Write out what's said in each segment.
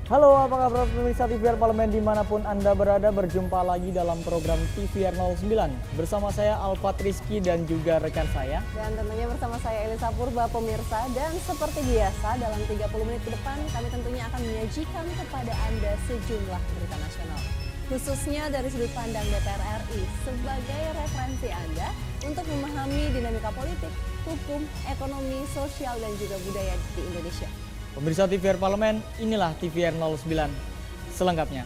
Halo, apa kabar pemirsa TVR Parlemen dimanapun Anda berada, berjumpa lagi dalam program TVR 09 bersama saya Alfat Rizky dan juga rekan saya. Dan tentunya bersama saya Elisa Purba pemirsa, dan seperti biasa dalam 30 menit ke depan kami tentunya akan menyajikan kepada Anda sejumlah berita nasional. Khususnya dari sudut pandang DPR RI sebagai referensi Anda untuk memahami dinamika politik, hukum, ekonomi, sosial, dan juga budaya di Indonesia. Pemirsa TVR Parlemen, inilah TVR 09 selengkapnya.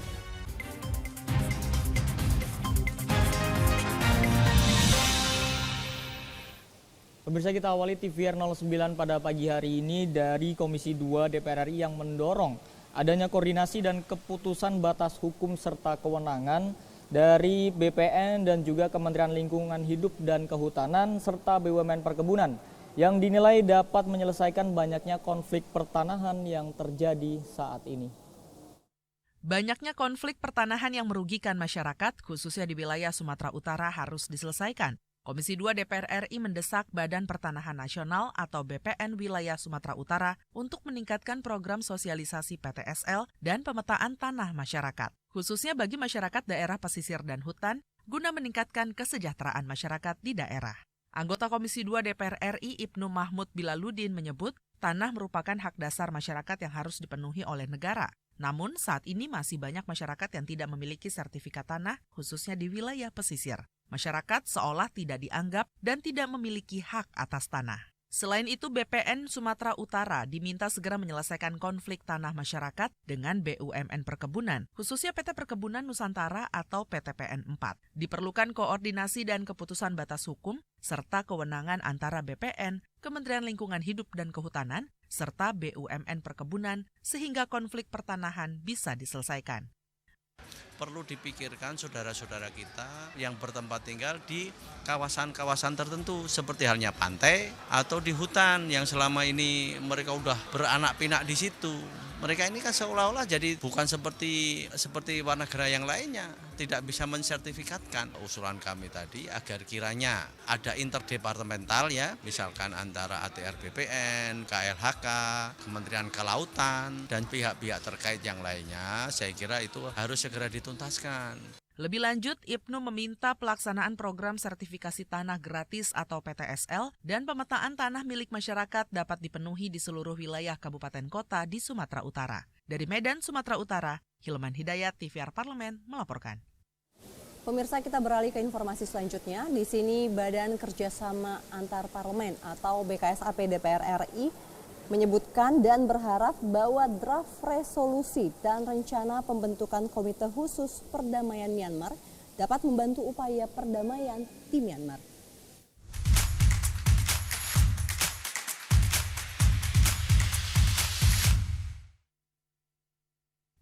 Pemirsa, kita awali TVR 09 pada pagi hari ini dari Komisi 2 DPR RI yang mendorong adanya koordinasi dan keputusan batas hukum serta kewenangan dari BPN dan juga Kementerian Lingkungan Hidup dan Kehutanan serta BUMN Perkebunan yang dinilai dapat menyelesaikan banyaknya konflik pertanahan yang terjadi saat ini. Banyaknya konflik pertanahan yang merugikan masyarakat, khususnya di wilayah Sumatera Utara, harus diselesaikan. Komisi 2 DPR RI mendesak Badan Pertanahan Nasional atau BPN Wilayah Sumatera Utara untuk meningkatkan program sosialisasi PTSL dan pemetaan tanah masyarakat, khususnya bagi masyarakat daerah pesisir dan hutan, guna meningkatkan kesejahteraan masyarakat di daerah. Anggota Komisi 2 DPR RI Ibnu Mahmud Bilaludin menyebut tanah merupakan hak dasar masyarakat yang harus dipenuhi oleh negara. Namun saat ini masih banyak masyarakat yang tidak memiliki sertifikat tanah, khususnya di wilayah pesisir. Masyarakat seolah tidak dianggap dan tidak memiliki hak atas tanah. Selain itu, BPN Sumatera Utara diminta segera menyelesaikan konflik tanah masyarakat dengan BUMN Perkebunan, khususnya PT Perkebunan Nusantara atau PTPN 4. Diperlukan koordinasi dan keputusan batas hukum, serta kewenangan antara BPN, Kementerian Lingkungan Hidup dan Kehutanan, serta BUMN Perkebunan, sehingga konflik pertanahan bisa diselesaikan. Perlu dipikirkan saudara-saudara kita yang bertempat tinggal di kawasan-kawasan tertentu seperti halnya pantai atau di hutan yang selama ini mereka udah beranak pinak di situ. Mereka ini kan seolah-olah jadi bukan seperti warga negara yang lainnya, tidak bisa mensertifikatkan. Usulan kami tadi agar kiranya ada interdepartemental ya, misalkan antara ATR BPN, KLHK, Kementerian Kelautan, dan pihak-pihak terkait yang lainnya, saya kira itu harus segera dituntaskan. Lebih lanjut, Ibnu meminta pelaksanaan program sertifikasi tanah gratis atau PTSL dan pemetaan tanah milik masyarakat dapat dipenuhi di seluruh wilayah kabupaten kota di Sumatera Utara. Dari Medan, Sumatera Utara, Hilman Hidayat, TVR Parlemen melaporkan. Pemirsa, kita beralih ke informasi selanjutnya. Di sini Badan Kerjasama Antar Parlemen atau BKSAP DPR RI menyebutkan dan berharap bahwa draft resolusi dan rencana pembentukan Komite Khusus Perdamaian Myanmar dapat membantu upaya perdamaian di Myanmar.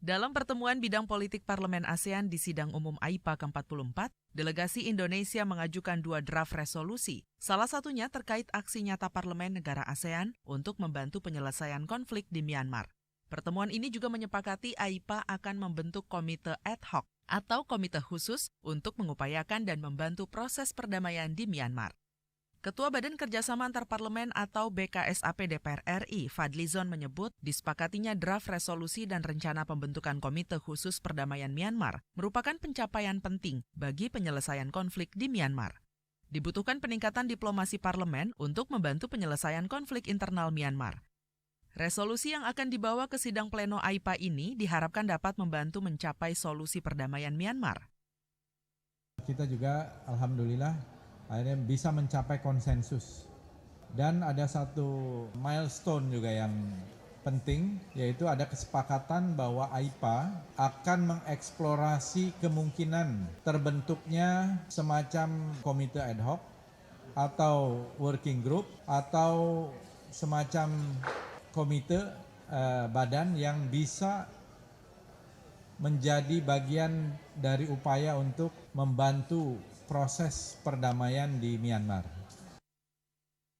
Dalam pertemuan bidang politik Parlemen ASEAN di Sidang Umum AIPA ke-44, delegasi Indonesia mengajukan 2 draft resolusi. Salah satunya terkait aksi nyata Parlemen negara ASEAN untuk membantu penyelesaian konflik di Myanmar. Pertemuan ini juga menyepakati AIPA akan membentuk komite ad hoc atau komite khusus untuk mengupayakan dan membantu proses perdamaian di Myanmar. Ketua Badan Kerjasama Antar Parlemen atau BKSAP DPR RI, Fadlizon menyebut disepakatinya draft resolusi dan rencana pembentukan Komite Khusus Perdamaian Myanmar merupakan pencapaian penting bagi penyelesaian konflik di Myanmar. Dibutuhkan peningkatan diplomasi parlemen untuk membantu penyelesaian konflik internal Myanmar. Resolusi yang akan dibawa ke sidang pleno AIPA ini diharapkan dapat membantu mencapai solusi perdamaian Myanmar. Kita juga alhamdulillah akhirnya bisa mencapai konsensus. Dan ada satu milestone juga yang penting, yaitu ada kesepakatan bahwa AIPA akan mengeksplorasi kemungkinan terbentuknya semacam komite ad hoc atau working group atau semacam komite badan yang bisa menjadi bagian dari upaya untuk membantu proses perdamaian di Myanmar.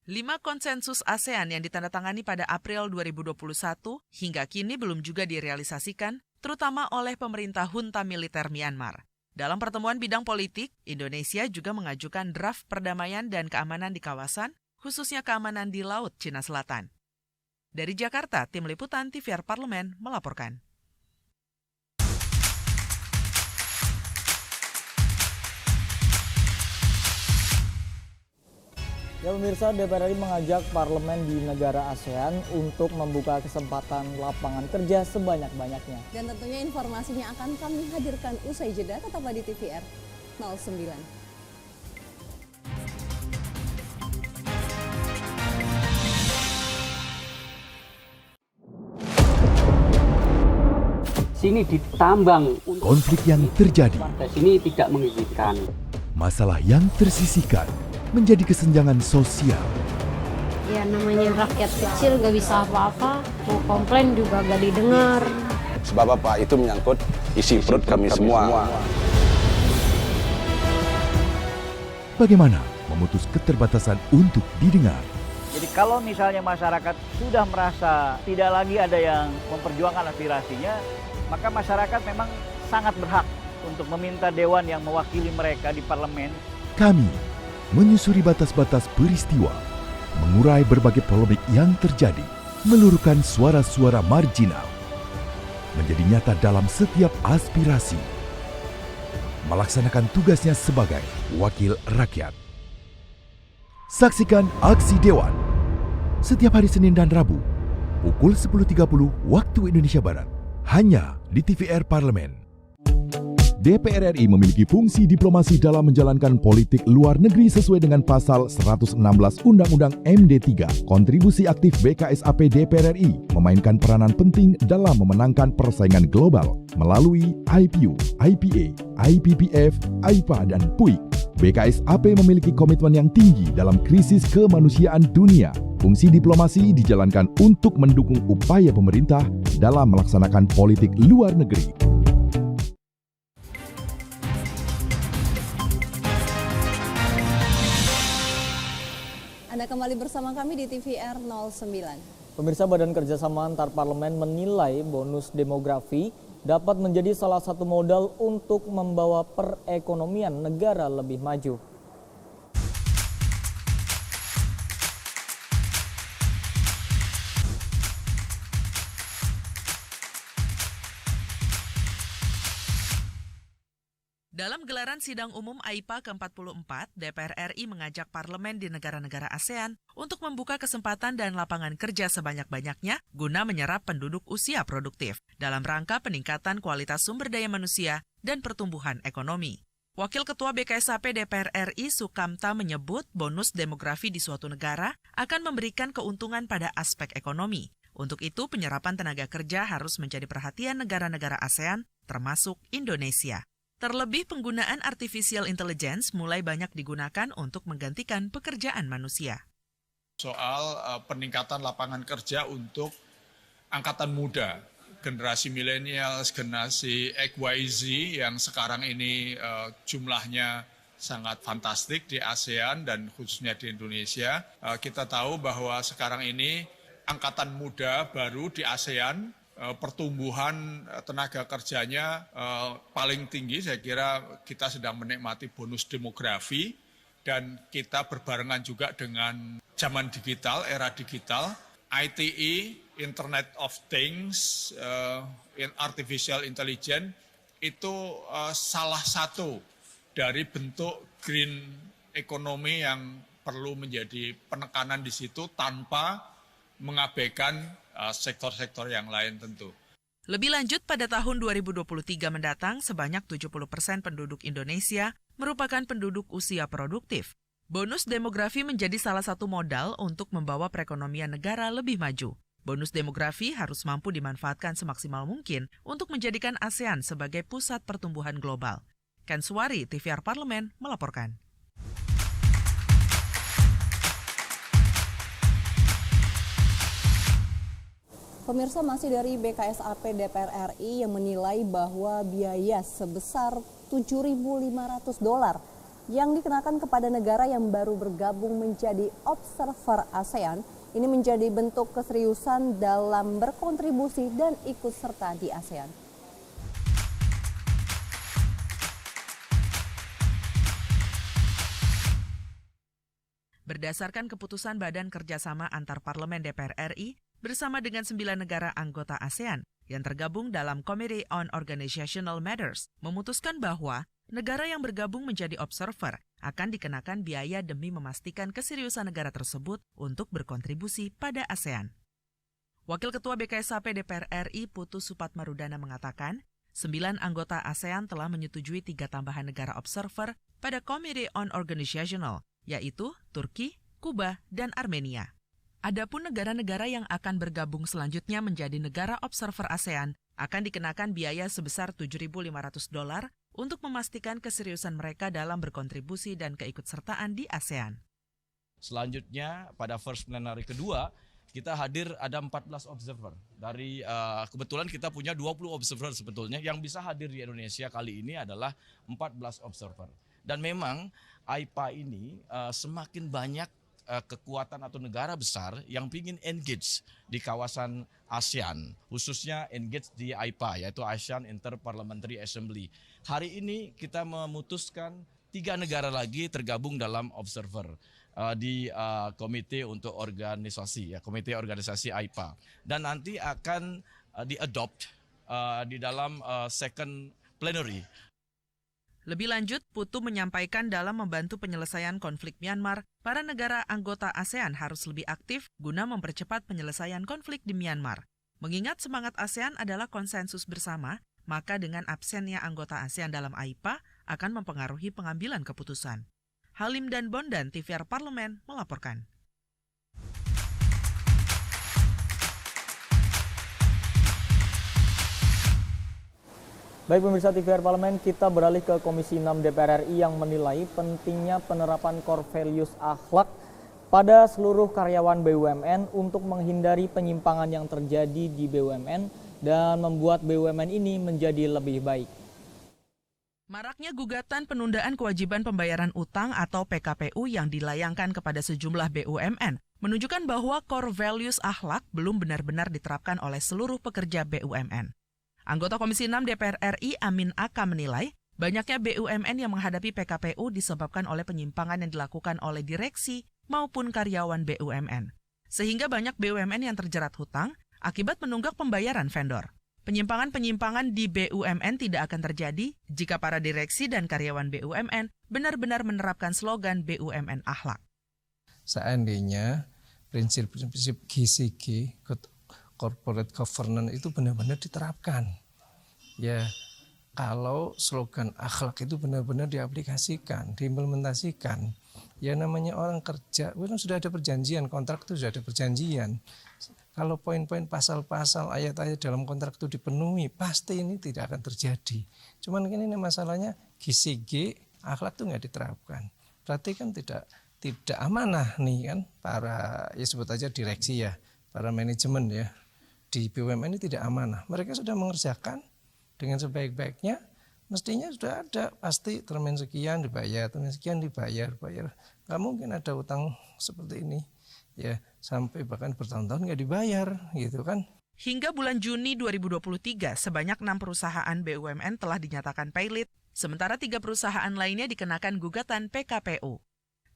5 konsensus ASEAN yang ditandatangani pada April 2021 hingga kini belum juga direalisasikan, terutama oleh pemerintah junta militer Myanmar. Dalam pertemuan bidang politik, Indonesia juga mengajukan draft perdamaian dan keamanan di kawasan, khususnya keamanan di Laut Cina Selatan. Dari Jakarta, Tim Liputan TVR Parlemen melaporkan. Ya pemirsa, DPR RI mengajak parlemen di negara ASEAN untuk membuka kesempatan lapangan kerja sebanyak-banyaknya. Dan tentunya informasinya akan kami hadirkan usai jeda, tetaplah di TVR 09. Sini ditambang. Konflik yang terjadi, Sini tidak mengizinkan. masalah yang tersisihkan menjadi kesenjangan sosial. Ya namanya rakyat kecil gak bisa apa-apa, mau komplain juga gak didengar. Sebab apa? Itu menyangkut isi perut kami semua. Bagaimana memutus keterbatasan untuk didengar? Jadi kalau misalnya masyarakat sudah merasa tidak lagi ada yang memperjuangkan aspirasinya, maka masyarakat memang sangat berhak untuk meminta dewan yang mewakili mereka di parlemen. Kami menyusuri batas-batas peristiwa, mengurai berbagai polemik yang terjadi, meluruhkan suara-suara marginal, menjadi nyata dalam setiap aspirasi, melaksanakan tugasnya sebagai wakil rakyat. Saksikan Aksi Dewan setiap hari Senin dan Rabu pukul 10.30 waktu Indonesia Barat, hanya di TVR Parlemen. DPR RI memiliki fungsi diplomasi dalam menjalankan politik luar negeri sesuai dengan pasal 116 Undang-Undang MD3. Kontribusi aktif BKSAP DPR RI memainkan peranan penting dalam memenangkan persaingan global melalui IPU, IPA, IPPF, AIPA, dan PUIK. BKSAP memiliki komitmen yang tinggi dalam krisis kemanusiaan dunia. Fungsi diplomasi dijalankan untuk mendukung upaya pemerintah dalam melaksanakan politik luar negeri. Anda kembali bersama kami di TVR 09. Pemirsa, Badan Kerjasama Antar Parlemen menilai bonus demografi dapat menjadi salah satu modal untuk membawa perekonomian negara lebih maju. Dalam gelaran sidang umum AIPA ke-44, DPR RI mengajak parlemen di negara-negara ASEAN untuk membuka kesempatan dan lapangan kerja sebanyak-banyaknya guna menyerap penduduk usia produktif dalam rangka peningkatan kualitas sumber daya manusia dan pertumbuhan ekonomi. Wakil Ketua BKSAP DPR RI Sukamta menyebut bonus demografi di suatu negara akan memberikan keuntungan pada aspek ekonomi. Untuk itu, penyerapan tenaga kerja harus menjadi perhatian negara-negara ASEAN, termasuk Indonesia. Terlebih penggunaan artificial intelligence mulai banyak digunakan untuk menggantikan pekerjaan manusia. Soal peningkatan lapangan kerja untuk angkatan muda, generasi milenial, generasi XYZ yang sekarang ini jumlahnya sangat fantastik di ASEAN dan khususnya di Indonesia. Kita tahu bahwa sekarang ini angkatan muda baru di ASEAN, pertumbuhan tenaga kerjanya paling tinggi. Saya kira kita sedang menikmati bonus demografi dan kita berbarengan juga dengan zaman digital, era digital, ITE, Internet of Things, Artificial Intelligence, itu salah satu dari bentuk green economy yang perlu menjadi penekanan di situ tanpa mengabaikan sektor-sektor yang lain tentu. Lebih lanjut, pada tahun 2023 mendatang, sebanyak 70% penduduk Indonesia merupakan penduduk usia produktif. Bonus demografi menjadi salah satu modal untuk membawa perekonomian negara lebih maju. Bonus demografi harus mampu dimanfaatkan semaksimal mungkin untuk menjadikan ASEAN sebagai pusat pertumbuhan global. Ken Suwari, TVR Parlemen, melaporkan. Pemirsa, masih dari BKSAP DPR RI yang menilai bahwa biaya sebesar $7.500 yang dikenakan kepada negara yang baru bergabung menjadi observer ASEAN ini menjadi bentuk keseriusan dalam berkontribusi dan ikut serta di ASEAN. Berdasarkan keputusan Badan Kerjasama Antar Parlemen DPR RI, bersama dengan 9 negara anggota ASEAN yang tergabung dalam Committee on Organizational Matters, memutuskan bahwa negara yang bergabung menjadi observer akan dikenakan biaya demi memastikan keseriusan negara tersebut untuk berkontribusi pada ASEAN. Wakil Ketua BKSAP DPR RI Putu Supatmarudana mengatakan, 9 anggota ASEAN telah menyetujui 3 tambahan negara observer pada Committee on Organizational, yaitu Turki, Kuba, dan Armenia. Adapun negara-negara yang akan bergabung selanjutnya menjadi negara observer ASEAN akan dikenakan biaya sebesar $7.500 untuk memastikan keseriusan mereka dalam berkontribusi dan keikutsertaan di ASEAN. Selanjutnya pada first plenary kedua, kita hadir ada 14 observer. Dari kebetulan kita punya 20 observer sebetulnya, yang bisa hadir di Indonesia kali ini adalah 14 observer. Dan memang AIPA ini semakin banyak kekuatan atau negara besar yang ingin engage di kawasan ASEAN, khususnya engage di AIPA, yaitu ASEAN Interparliamentary Assembly. Hari ini kita memutuskan 3 negara lagi tergabung dalam observer di komite untuk organisasi, ya, komite organisasi AIPA. Dan nanti akan di-adopt di dalam second plenary. Lebih lanjut, Putu menyampaikan dalam membantu penyelesaian konflik Myanmar, para negara anggota ASEAN harus lebih aktif guna mempercepat penyelesaian konflik di Myanmar. Mengingat semangat ASEAN adalah konsensus bersama, maka dengan absennya anggota ASEAN dalam AIPA akan mempengaruhi pengambilan keputusan. Halim dan Bondan, TVR Parlemen, melaporkan. Baik pemirsa TVR Parlemen, kita beralih ke Komisi 6 DPR RI yang menilai pentingnya penerapan core values akhlak pada seluruh karyawan BUMN untuk menghindari penyimpangan yang terjadi di BUMN dan membuat BUMN ini menjadi lebih baik. Maraknya gugatan penundaan kewajiban pembayaran utang atau PKPU yang dilayangkan kepada sejumlah BUMN menunjukkan bahwa core values akhlak belum benar-benar diterapkan oleh seluruh pekerja BUMN. Anggota Komisi 6 DPR RI Amin Aka menilai banyaknya BUMN yang menghadapi PKPU disebabkan oleh penyimpangan yang dilakukan oleh direksi maupun karyawan BUMN. Sehingga banyak BUMN yang terjerat hutang akibat menunggak pembayaran vendor. Penyimpangan-penyimpangan di BUMN tidak akan terjadi jika para direksi dan karyawan BUMN benar-benar menerapkan slogan BUMN akhlak. Seandainya prinsip-prinsip GCG, corporate governance itu benar-benar diterapkan. Ya, kalau slogan akhlak itu benar-benar diaplikasikan, diimplementasikan. Ya namanya orang kerja, sudah ada perjanjian, kontrak itu sudah ada perjanjian. Kalau poin-poin pasal-pasal, ayat-ayat dalam kontrak itu dipenuhi, pasti ini tidak akan terjadi. Cuman ini masalahnya GCG, akhlak itu nggak diterapkan. Berarti kan tidak amanah nih kan para, ya sebut aja direksi ya, para manajemen ya. Di BUMN ini tidak amanah. Mereka sudah mengerjakan dengan sebaik-baiknya, mestinya sudah ada, pasti termin sekian dibayar, termin sekian dibayar. Nggak mungkin ada utang seperti ini, ya sampai bahkan bertahun-tahun nggak dibayar, gitu kan. Hingga bulan Juni 2023, sebanyak 6 perusahaan BUMN telah dinyatakan pailit, sementara 3 perusahaan lainnya dikenakan gugatan PKPU.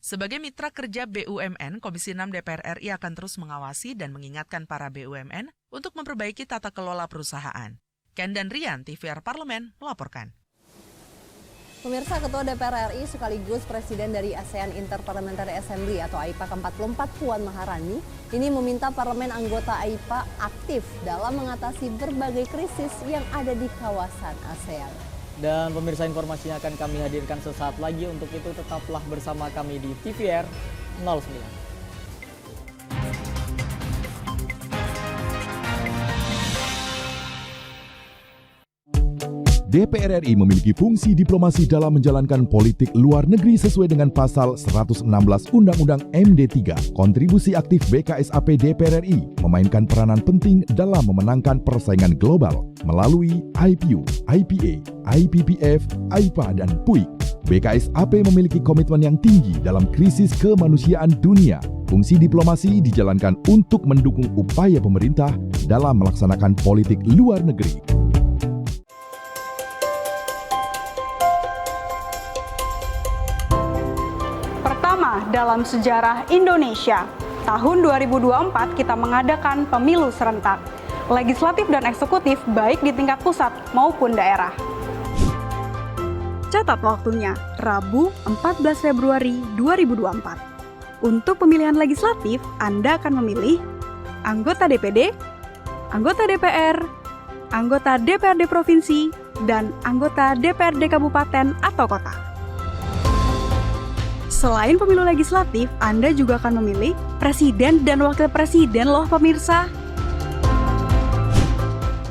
Sebagai mitra kerja BUMN, Komisi 6 DPR RI akan terus mengawasi dan mengingatkan para BUMN untuk memperbaiki tata kelola perusahaan. Ken dan Rian, TVR Parlemen, melaporkan. Pemirsa, Ketua DPR RI sekaligus Presiden dari ASEAN Interparliamentary Assembly atau AIPA ke-44 Puan Maharani ini meminta parlemen anggota AIPA aktif dalam mengatasi berbagai krisis yang ada di kawasan ASEAN. Dan pemirsa, informasinya akan kami hadirkan sesaat lagi. Untuk itu tetaplah bersama kami di TVR 09. DPR RI memiliki fungsi diplomasi dalam menjalankan politik luar negeri sesuai dengan pasal 116 Undang-Undang MD3. Kontribusi aktif BKSAP DPR RI memainkan peranan penting dalam memenangkan persaingan global melalui IPU, IPA, IPPF, AIPA, dan PUIK. BKSAP memiliki komitmen yang tinggi dalam krisis kemanusiaan dunia. Fungsi diplomasi dijalankan untuk mendukung upaya pemerintah dalam melaksanakan politik luar negeri. Dalam sejarah Indonesia, tahun 2024 kita mengadakan pemilu serentak, legislatif dan eksekutif baik di tingkat pusat maupun daerah. Catat waktunya, Rabu 14 Februari 2024. Untuk pemilihan legislatif, Anda akan memilih anggota DPD, anggota DPR, anggota DPRD Provinsi, dan anggota DPRD Kabupaten atau Kota. Selain pemilu legislatif, Anda juga akan memilih presiden dan wakil presiden loh pemirsa.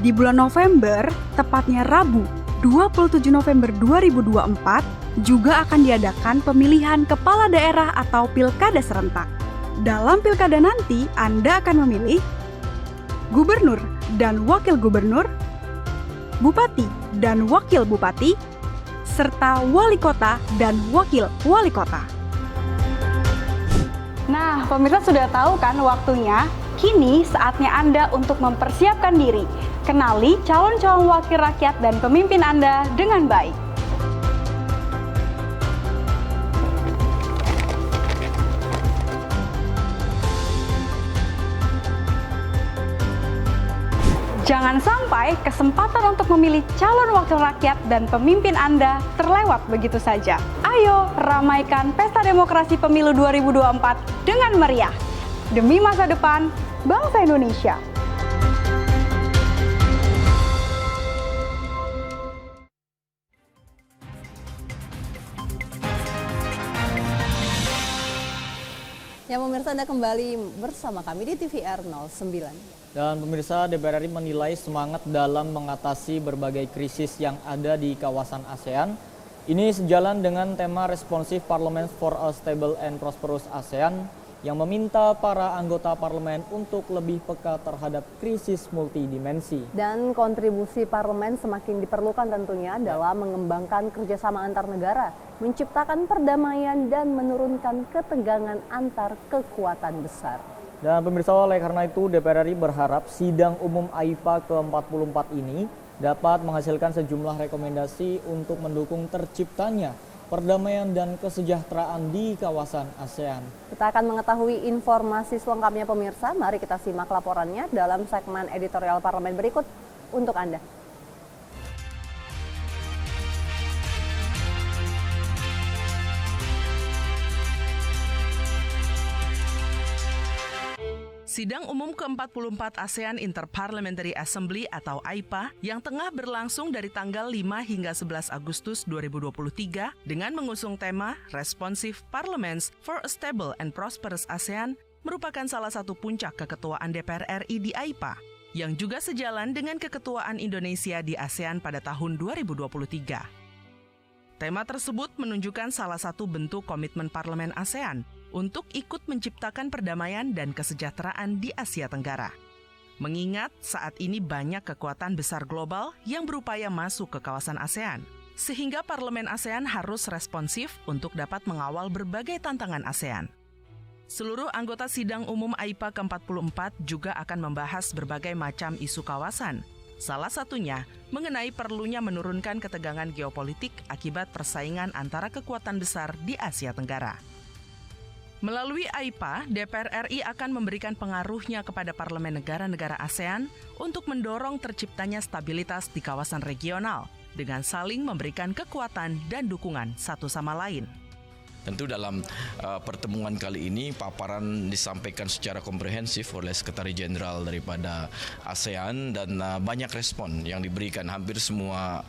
Di bulan November, tepatnya Rabu 27 November 2024, juga akan diadakan pemilihan kepala daerah atau pilkada serentak. Dalam pilkada nanti, Anda akan memilih gubernur dan wakil gubernur, bupati dan wakil bupati, serta wali kota dan wakil wali kota. Nah, pemirsa sudah tahu kan waktunya? Kini saatnya Anda untuk mempersiapkan diri. Kenali calon-calon wakil rakyat dan pemimpin Anda dengan baik. Jangan sampai kesempatan untuk memilih calon wakil rakyat dan pemimpin Anda terlewat begitu saja. Ayo ramaikan Pesta Demokrasi Pemilu 2024 dengan meriah. Demi masa depan bangsa Indonesia. Ya pemirsa, Anda kembali bersama kami di TVR 09. Dan pemirsa, DPR RI menilai semangat dalam mengatasi berbagai krisis yang ada di kawasan ASEAN. Ini sejalan dengan tema Responsive Parliament for a Stable and Prosperous ASEAN yang meminta para anggota parlemen untuk lebih peka terhadap krisis multidimensi. Dan kontribusi parlemen semakin diperlukan tentunya dalam mengembangkan kerjasama antar negara, menciptakan perdamaian dan menurunkan ketegangan antar kekuatan besar. Dan pemirsa, oleh karena itu DPR RI berharap sidang umum AIPA ke-44 ini dapat menghasilkan sejumlah rekomendasi untuk mendukung terciptanya perdamaian dan kesejahteraan di kawasan ASEAN. Kita akan mengetahui informasi selengkapnya pemirsa. Mari kita simak laporannya dalam segmen editorial parlemen berikut untuk Anda. Sidang Umum ke-44 ASEAN Interparliamentary Assembly atau AIPA yang tengah berlangsung dari tanggal 5 hingga 11 Agustus 2023 dengan mengusung tema Responsive Parliaments for a Stable and Prosperous ASEAN merupakan salah satu puncak keketuaan DPR RI di AIPA yang juga sejalan dengan keketuaan Indonesia di ASEAN pada tahun 2023. Tema tersebut menunjukkan salah satu bentuk komitmen parlemen ASEAN untuk ikut menciptakan perdamaian dan kesejahteraan di Asia Tenggara. Mengingat saat ini banyak kekuatan besar global yang berupaya masuk ke kawasan ASEAN, sehingga parlemen ASEAN harus responsif untuk dapat mengawal berbagai tantangan ASEAN. Seluruh anggota sidang umum AIPA ke-44 juga akan membahas berbagai macam isu kawasan. Salah satunya mengenai perlunya menurunkan ketegangan geopolitik akibat persaingan antara kekuatan besar di Asia Tenggara. Melalui AIPA, DPR RI akan memberikan pengaruhnya kepada parlemen negara-negara ASEAN untuk mendorong terciptanya stabilitas di kawasan regional dengan saling memberikan kekuatan dan dukungan satu sama lain. Tentu dalam pertemuan kali ini paparan disampaikan secara komprehensif oleh Sekretaris Jenderal daripada ASEAN dan banyak respon yang diberikan. Hampir semua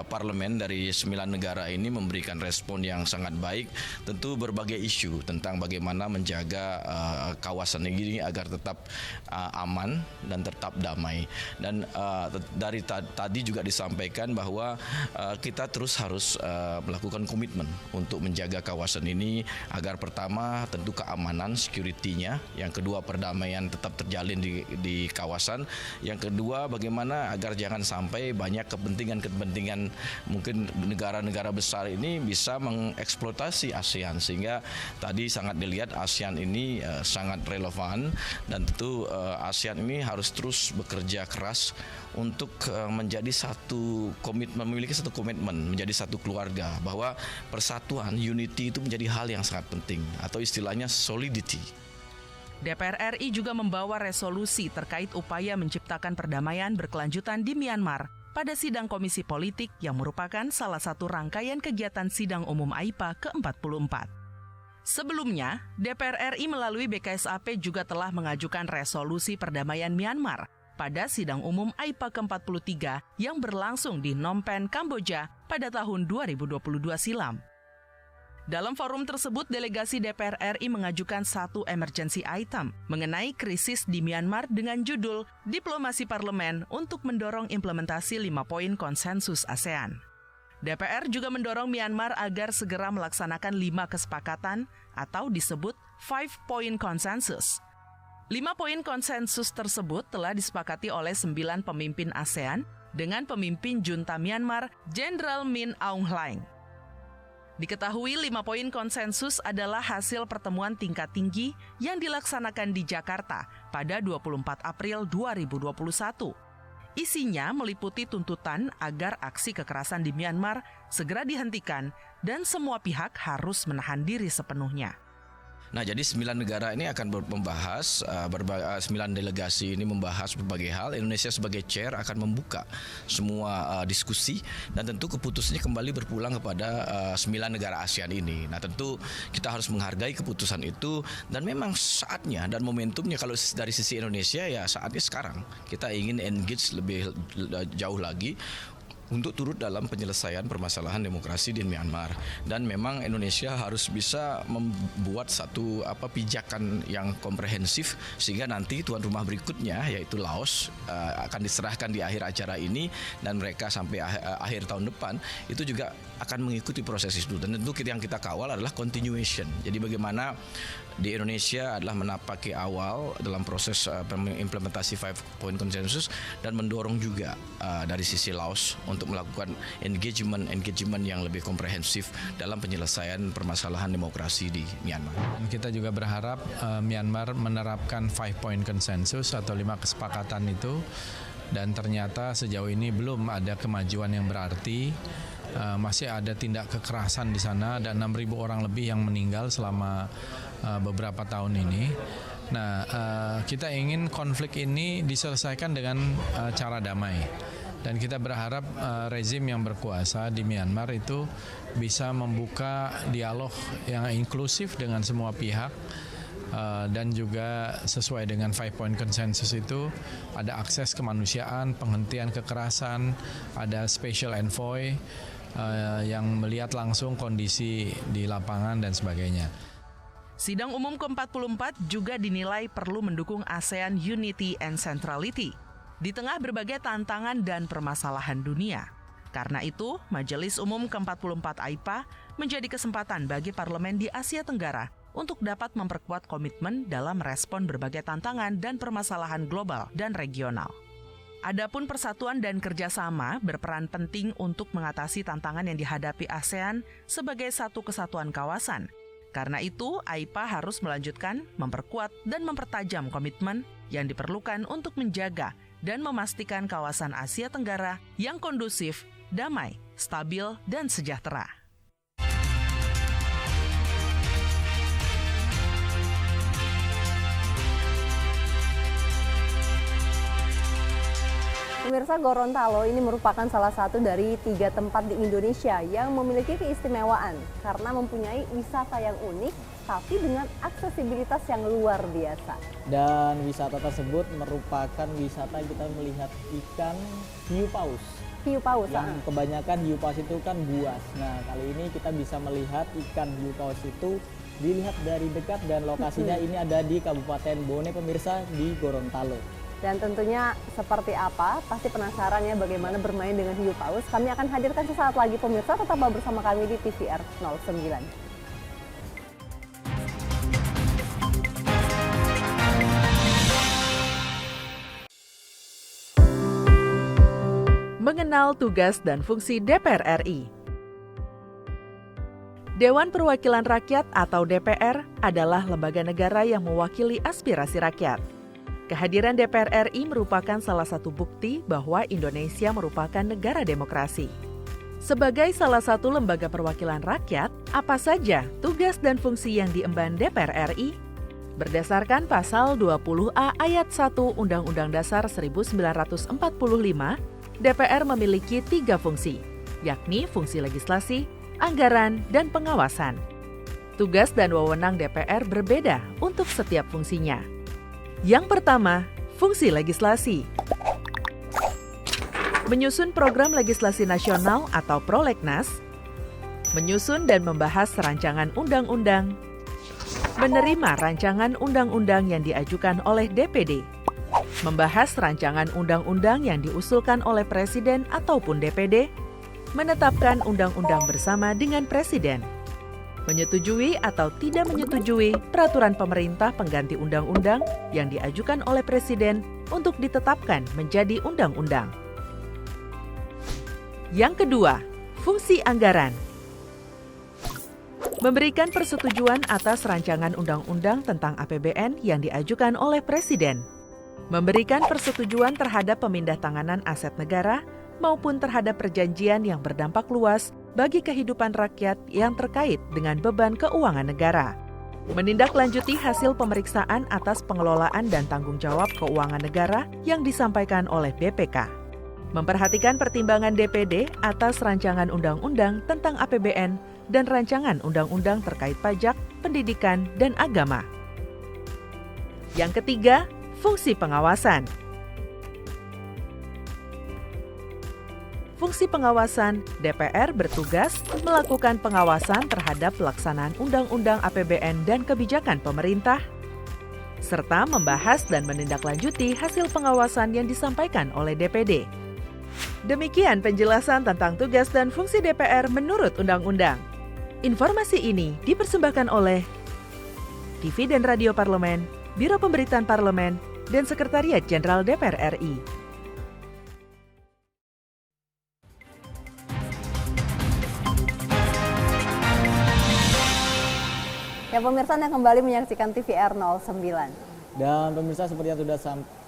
parlemen dari 9 negara ini memberikan respon yang sangat baik. Tentu berbagai isu tentang bagaimana menjaga kawasan ini agar tetap aman dan tetap damai. Dan dari tadi juga disampaikan bahwa kita terus harus melakukan komitmen untuk menjaga kawasan ini agar pertama tentu keamanan, security-nya, yang kedua perdamaian tetap terjalin di kawasan, yang kedua bagaimana agar jangan sampai banyak kepentingan mungkin negara-negara besar ini bisa mengeksploitasi ASEAN, sehingga tadi sangat dilihat ASEAN ini sangat relevan dan tentu ASEAN ini harus terus bekerja keras untuk menjadi satu komitmen, memiliki satu komitmen, menjadi satu keluarga, bahwa persatuan, unity itu menjadi hal yang sangat penting, atau istilahnya solidity. DPR RI juga membawa resolusi terkait upaya menciptakan perdamaian berkelanjutan di Myanmar pada sidang Komisi Politik yang merupakan salah satu rangkaian kegiatan sidang umum AIPA ke-44. Sebelumnya, DPR RI melalui BKSAP juga telah mengajukan resolusi perdamaian Myanmar pada sidang umum AIPA ke-43 yang berlangsung di Phnom Penh, Kamboja pada tahun 2022 silam. Dalam forum tersebut, delegasi DPR RI mengajukan satu emergency item mengenai krisis di Myanmar dengan judul Diplomasi Parlemen untuk mendorong implementasi 5 poin konsensus ASEAN. DPR juga mendorong Myanmar agar segera melaksanakan 5 kesepakatan atau disebut 5 point consensus. 5 poin konsensus tersebut telah disepakati oleh 9 pemimpin ASEAN dengan pemimpin junta Myanmar, Jenderal Min Aung Hlaing. Diketahui 5 poin konsensus adalah hasil pertemuan tingkat tinggi yang dilaksanakan di Jakarta pada 24 April 2021. Isinya meliputi tuntutan agar aksi kekerasan di Myanmar segera dihentikan dan semua pihak harus menahan diri sepenuhnya. Nah, jadi 9 negara ini akan membahas, 9 delegasi ini membahas berbagai hal. Indonesia sebagai chair akan membuka semua diskusi dan tentu keputusannya kembali berpulang kepada 9 negara ASEAN ini. Nah, tentu kita harus menghargai keputusan itu dan memang saatnya dan momentumnya kalau dari sisi Indonesia ya saatnya sekarang. Kita ingin engage lebih jauh lagi untuk turut dalam penyelesaian permasalahan demokrasi di Myanmar, dan memang Indonesia harus bisa membuat satu pijakan yang komprehensif sehingga nanti tuan rumah berikutnya yaitu Laos akan diserahkan di akhir acara ini dan mereka sampai akhir tahun depan itu juga akan mengikuti proses itu, dan tentu yang kita kawal adalah continuation. Jadi bagaimana di Indonesia adalah menapaki awal dalam proses implementasi 5 point consensus dan mendorong juga dari sisi Laos untuk melakukan engagement yang lebih komprehensif dalam penyelesaian permasalahan demokrasi di Myanmar. Kita juga berharap Myanmar menerapkan 5 point consensus atau 5 kesepakatan itu, dan ternyata sejauh ini belum ada kemajuan yang berarti. Masih ada tindak kekerasan di sana, ada 6.000 orang lebih yang meninggal selama beberapa tahun ini. Nah, kita ingin konflik ini diselesaikan dengan cara damai. Dan kita berharap rezim yang berkuasa di Myanmar itu bisa membuka dialog yang inklusif dengan semua pihak, dan juga sesuai dengan 5 point consensus itu ada akses kemanusiaan, penghentian kekerasan, ada special envoy yang melihat langsung kondisi di lapangan dan sebagainya. Sidang umum ke-44 juga dinilai perlu mendukung ASEAN Unity and Centrality di tengah berbagai tantangan dan permasalahan dunia. Karena itu, Majelis Umum ke-44 AIPA menjadi kesempatan bagi parlemen di Asia Tenggara untuk dapat memperkuat komitmen dalam merespon berbagai tantangan dan permasalahan global dan regional. Adapun persatuan dan kerjasama berperan penting untuk mengatasi tantangan yang dihadapi ASEAN sebagai satu kesatuan kawasan. Karena itu, AIPA harus melanjutkan, memperkuat, dan mempertajam komitmen yang diperlukan untuk menjaga dan memastikan kawasan Asia Tenggara yang kondusif, damai, stabil, dan sejahtera. Pemirsa, Gorontalo ini merupakan salah satu dari 3 tempat di Indonesia yang memiliki keistimewaan karena mempunyai wisata yang unik tapi dengan aksesibilitas yang luar biasa. Dan wisata tersebut merupakan wisata kita melihat ikan hiu paus. Hiu paus, yang kebanyakan hiu paus itu kan buas. Nah, kali ini kita bisa melihat ikan hiu paus itu dilihat dari dekat dan lokasinya ini ada di Kabupaten Bone, pemirsa, di Gorontalo. Dan tentunya seperti apa, pasti penasaran ya bagaimana bermain dengan hiu paus. Kami akan hadirkan sesaat lagi, pemirsa, tetaplah bersama kami di TVR 09. Mengenal tugas dan fungsi DPR RI. Dewan Perwakilan Rakyat atau DPR adalah lembaga negara yang mewakili aspirasi rakyat. Kehadiran DPR RI merupakan salah satu bukti bahwa Indonesia merupakan negara demokrasi. Sebagai salah satu lembaga perwakilan rakyat, apa saja tugas dan fungsi yang diemban DPR RI? Berdasarkan pasal 20A ayat 1 Undang-Undang Dasar 1945, DPR memiliki 3 fungsi, yakni fungsi legislasi, anggaran, dan pengawasan. Tugas dan wewenang DPR berbeda untuk setiap fungsinya. Yang pertama, fungsi legislasi. Menyusun program legislasi nasional atau prolegnas, menyusun dan membahas rancangan undang-undang, menerima rancangan undang-undang yang diajukan oleh DPD, membahas rancangan undang-undang yang diusulkan oleh Presiden ataupun DPD, menetapkan undang-undang bersama dengan Presiden, menyetujui atau tidak menyetujui peraturan pemerintah pengganti undang-undang yang diajukan oleh Presiden untuk ditetapkan menjadi undang-undang. Yang kedua, fungsi anggaran. Memberikan persetujuan atas rancangan undang-undang tentang APBN yang diajukan oleh Presiden. Memberikan persetujuan terhadap pemindah-tanganan aset negara maupun terhadap perjanjian yang berdampak luas bagi kehidupan rakyat yang terkait dengan beban keuangan negara. Menindaklanjuti hasil pemeriksaan atas pengelolaan dan tanggung jawab keuangan negara yang disampaikan oleh BPK. Memperhatikan pertimbangan DPD atas rancangan undang-undang tentang APBN dan rancangan undang-undang terkait pajak, pendidikan, dan agama. Yang ketiga, fungsi pengawasan. Fungsi pengawasan, DPR bertugas melakukan pengawasan terhadap pelaksanaan undang-undang APBN dan kebijakan pemerintah, serta membahas dan menindaklanjuti hasil pengawasan yang disampaikan oleh DPD. Demikian penjelasan tentang tugas dan fungsi DPR menurut undang-undang. Informasi ini dipersembahkan oleh TV dan Radio Parlemen, Biro Pemberitaan Parlemen, dan Sekretariat Jenderal DPR RI. Ya pemirsa yang kembali menyaksikan TVR 09. Dan pemirsa seperti yang sudah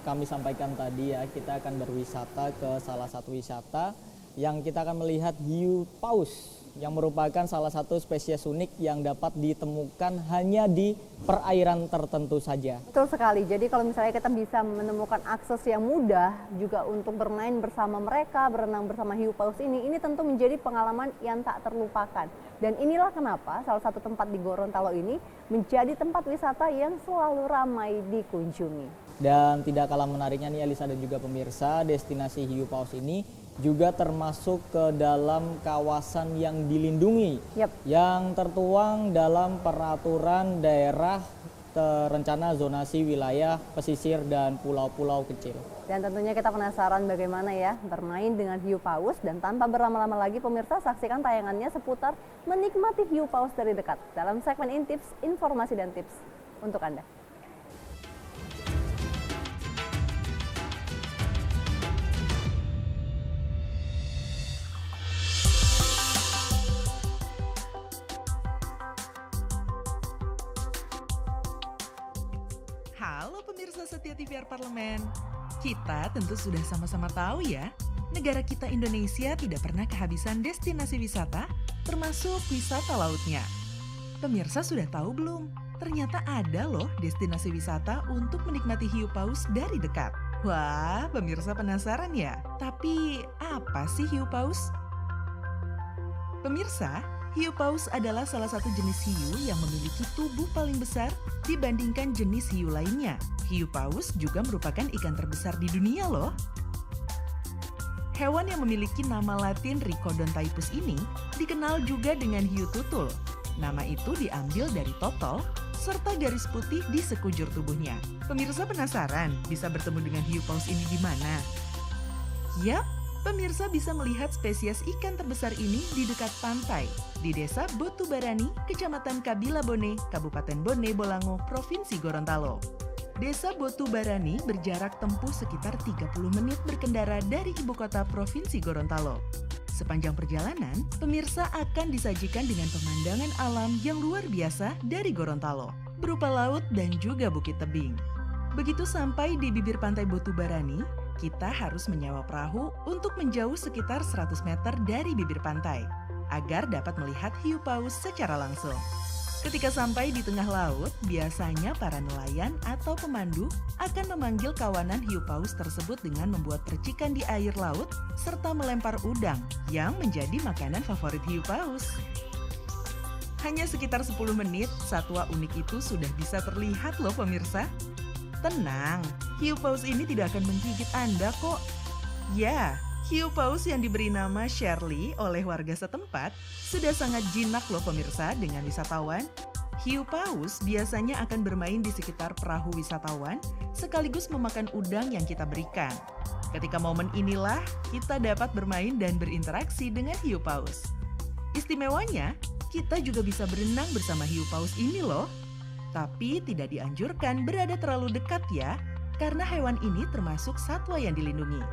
kami sampaikan tadi ya, kita akan berwisata ke salah satu wisata yang kita akan melihat hiu paus yang merupakan salah satu spesies unik yang dapat ditemukan hanya di perairan tertentu saja. Betul sekali, jadi kalau misalnya kita bisa menemukan akses yang mudah juga untuk bermain bersama mereka, berenang bersama hiu paus ini tentu menjadi pengalaman yang tak terlupakan. Dan inilah kenapa salah satu tempat di Gorontalo ini menjadi tempat wisata yang selalu ramai dikunjungi. Dan tidak kalah menariknya nih Elisa dan juga pemirsa, destinasi hiu paus ini juga termasuk ke dalam kawasan yang dilindungi, yang tertuang dalam peraturan daerah terencana zonasi wilayah pesisir dan pulau-pulau kecil. Dan tentunya kita penasaran bagaimana ya bermain dengan hiu paus, dan tanpa berlama-lama lagi pemirsa saksikan tayangannya seputar menikmati hiu paus dari dekat dalam segmen Intips, informasi dan tips untuk Anda. Halo pemirsa setia TVR Parlemen. Kita tentu sudah sama-sama tahu ya, negara kita Indonesia tidak pernah kehabisan destinasi wisata, termasuk wisata lautnya. Pemirsa sudah tahu belum? Ternyata ada loh destinasi wisata untuk menikmati hiu paus dari dekat. Wah, pemirsa penasaran ya? Tapi apa sih hiu paus? Pemirsa, hiu paus adalah salah satu jenis hiu yang memiliki tubuh paling besar dibandingkan jenis hiu lainnya. Hiu paus juga merupakan ikan terbesar di dunia loh. Hewan yang memiliki nama Latin Rhicodontaipus ini dikenal juga dengan hiu tutul. Nama itu diambil dari totol serta garis putih di sekujur tubuhnya. Pemirsa penasaran bisa bertemu dengan hiu paus ini di mana? Yap, pemirsa bisa melihat spesies ikan terbesar ini di dekat pantai, di Desa Botubarani, Kecamatan Kabila Bone, Kabupaten Bone Bolango, Provinsi Gorontalo. Desa Botubarani berjarak tempuh sekitar 30 menit berkendara dari ibu kota Provinsi Gorontalo. Sepanjang perjalanan, pemirsa akan disajikan dengan pemandangan alam yang luar biasa dari Gorontalo, berupa laut dan juga bukit tebing. Begitu sampai di bibir pantai Botubarani, kita harus menyewa perahu untuk menjauh sekitar 100 meter dari bibir pantai, agar dapat melihat hiu paus secara langsung. Ketika sampai di tengah laut, biasanya para nelayan atau pemandu akan memanggil kawanan hiu paus tersebut dengan membuat percikan di air laut serta melempar udang yang menjadi makanan favorit hiu paus. Hanya sekitar 10 menit, satwa unik itu sudah bisa terlihat loh pemirsa. Tenang, hiu paus ini tidak akan menggigit Anda kok. Ya, hiu paus yang diberi nama Shirley oleh warga setempat sudah sangat jinak loh pemirsa dengan wisatawan. Hiu paus biasanya akan bermain di sekitar perahu wisatawan sekaligus memakan udang yang kita berikan. Ketika momen inilah kita dapat bermain dan berinteraksi dengan hiu paus. Istimewanya, kita juga bisa berenang bersama hiu paus ini loh. Tapi tidak dianjurkan berada terlalu dekat ya, karena hewan ini termasuk satwa yang dilindungi.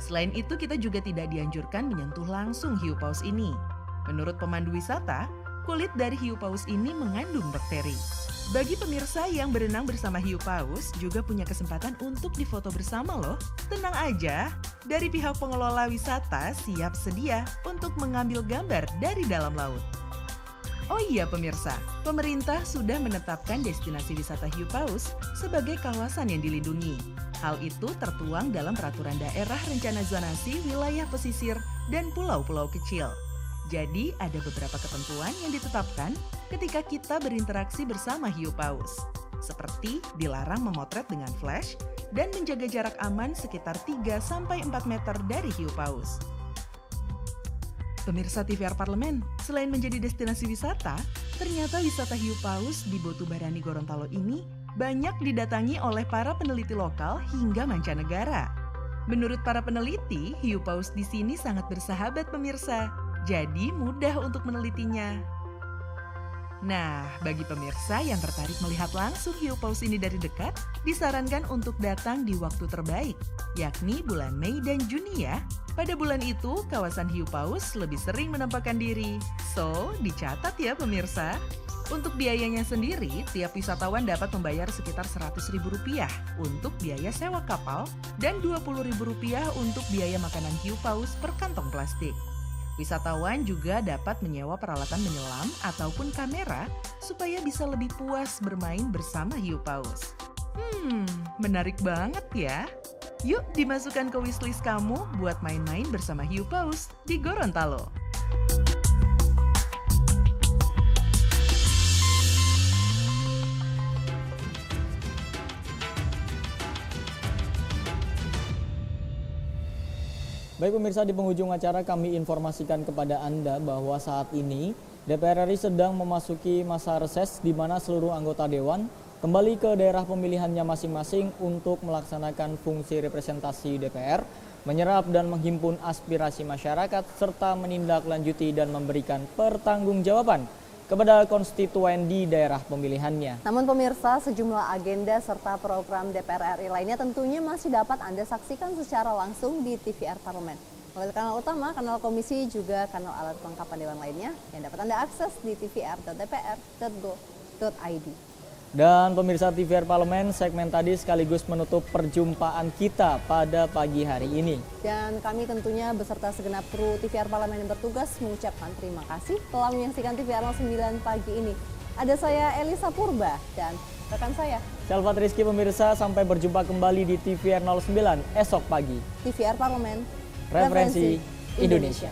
Selain itu, kita juga tidak dianjurkan menyentuh langsung hiu paus ini. Menurut pemandu wisata, kulit dari hiu paus ini mengandung bakteri. Bagi pemirsa yang berenang bersama hiu paus juga punya kesempatan untuk difoto bersama loh. Tenang aja, dari pihak pengelola wisata siap sedia untuk mengambil gambar dari dalam laut. Oh iya pemirsa, pemerintah sudah menetapkan destinasi wisata hiu paus sebagai kawasan yang dilindungi. Hal itu tertuang dalam Peraturan Daerah Rencana Zonasi Wilayah Pesisir dan Pulau-Pulau Kecil. Jadi ada beberapa ketentuan yang ditetapkan ketika kita berinteraksi bersama hiu paus. Seperti dilarang memotret dengan flash dan menjaga jarak aman sekitar 3-4 meter dari hiu paus. Pemirsa TVR Parlemen, selain menjadi destinasi wisata, ternyata wisata hiu paus di Botubarani Gorontalo ini banyak didatangi oleh para peneliti lokal hingga mancanegara. Menurut para peneliti, hiu paus di sini sangat bersahabat pemirsa, jadi mudah untuk menelitinya. Nah, bagi pemirsa yang tertarik melihat langsung hiu paus ini dari dekat, disarankan untuk datang di waktu terbaik, yakni bulan Mei dan Juni ya. Pada bulan itu, kawasan hiu paus lebih sering menampakkan diri. So, dicatat ya pemirsa. Untuk biayanya sendiri, tiap wisatawan dapat membayar sekitar Rp100.000 untuk biaya sewa kapal dan Rp20.000 untuk biaya makanan hiu paus per kantong plastik. Wisatawan juga dapat menyewa peralatan menyelam ataupun kamera supaya bisa lebih puas bermain bersama hiu paus. Menarik banget ya. Yuk dimasukkan ke wishlist kamu buat main-main bersama hiu paus di Gorontalo. Baik pemirsa, di penghujung acara kami informasikan kepada Anda bahwa saat ini DPR RI sedang memasuki masa reses di mana seluruh anggota Dewan kembali ke daerah pemilihannya masing-masing untuk melaksanakan fungsi representasi DPR, menyerap dan menghimpun aspirasi masyarakat, serta menindaklanjuti dan memberikan pertanggungjawaban kepada konstituen di daerah pemilihannya. Namun pemirsa, sejumlah agenda serta program DPR RI lainnya tentunya masih dapat Anda saksikan secara langsung di TVR Parlemen. Melalui kanal utama, kanal komisi, juga kanal alat kelengkapan Dewan lainnya yang dapat Anda akses di tvr.dpr.go.id. Dan pemirsa TVR Parlemen, segmen tadi sekaligus menutup perjumpaan kita pada pagi hari ini. Dan kami tentunya beserta segenap kru TVR Parlemen yang bertugas mengucapkan terima kasih telah menyaksikan TVR 09 pagi ini. Ada saya Elisa Purba dan rekan saya Selvat Rizky pemirsa, sampai berjumpa kembali di TVR 09 esok pagi. TVR Parlemen, Referensi Indonesia.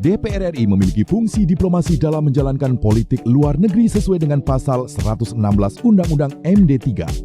DPR RI memiliki fungsi diplomasi dalam menjalankan politik luar negeri sesuai dengan pasal 116 Undang-Undang MD3.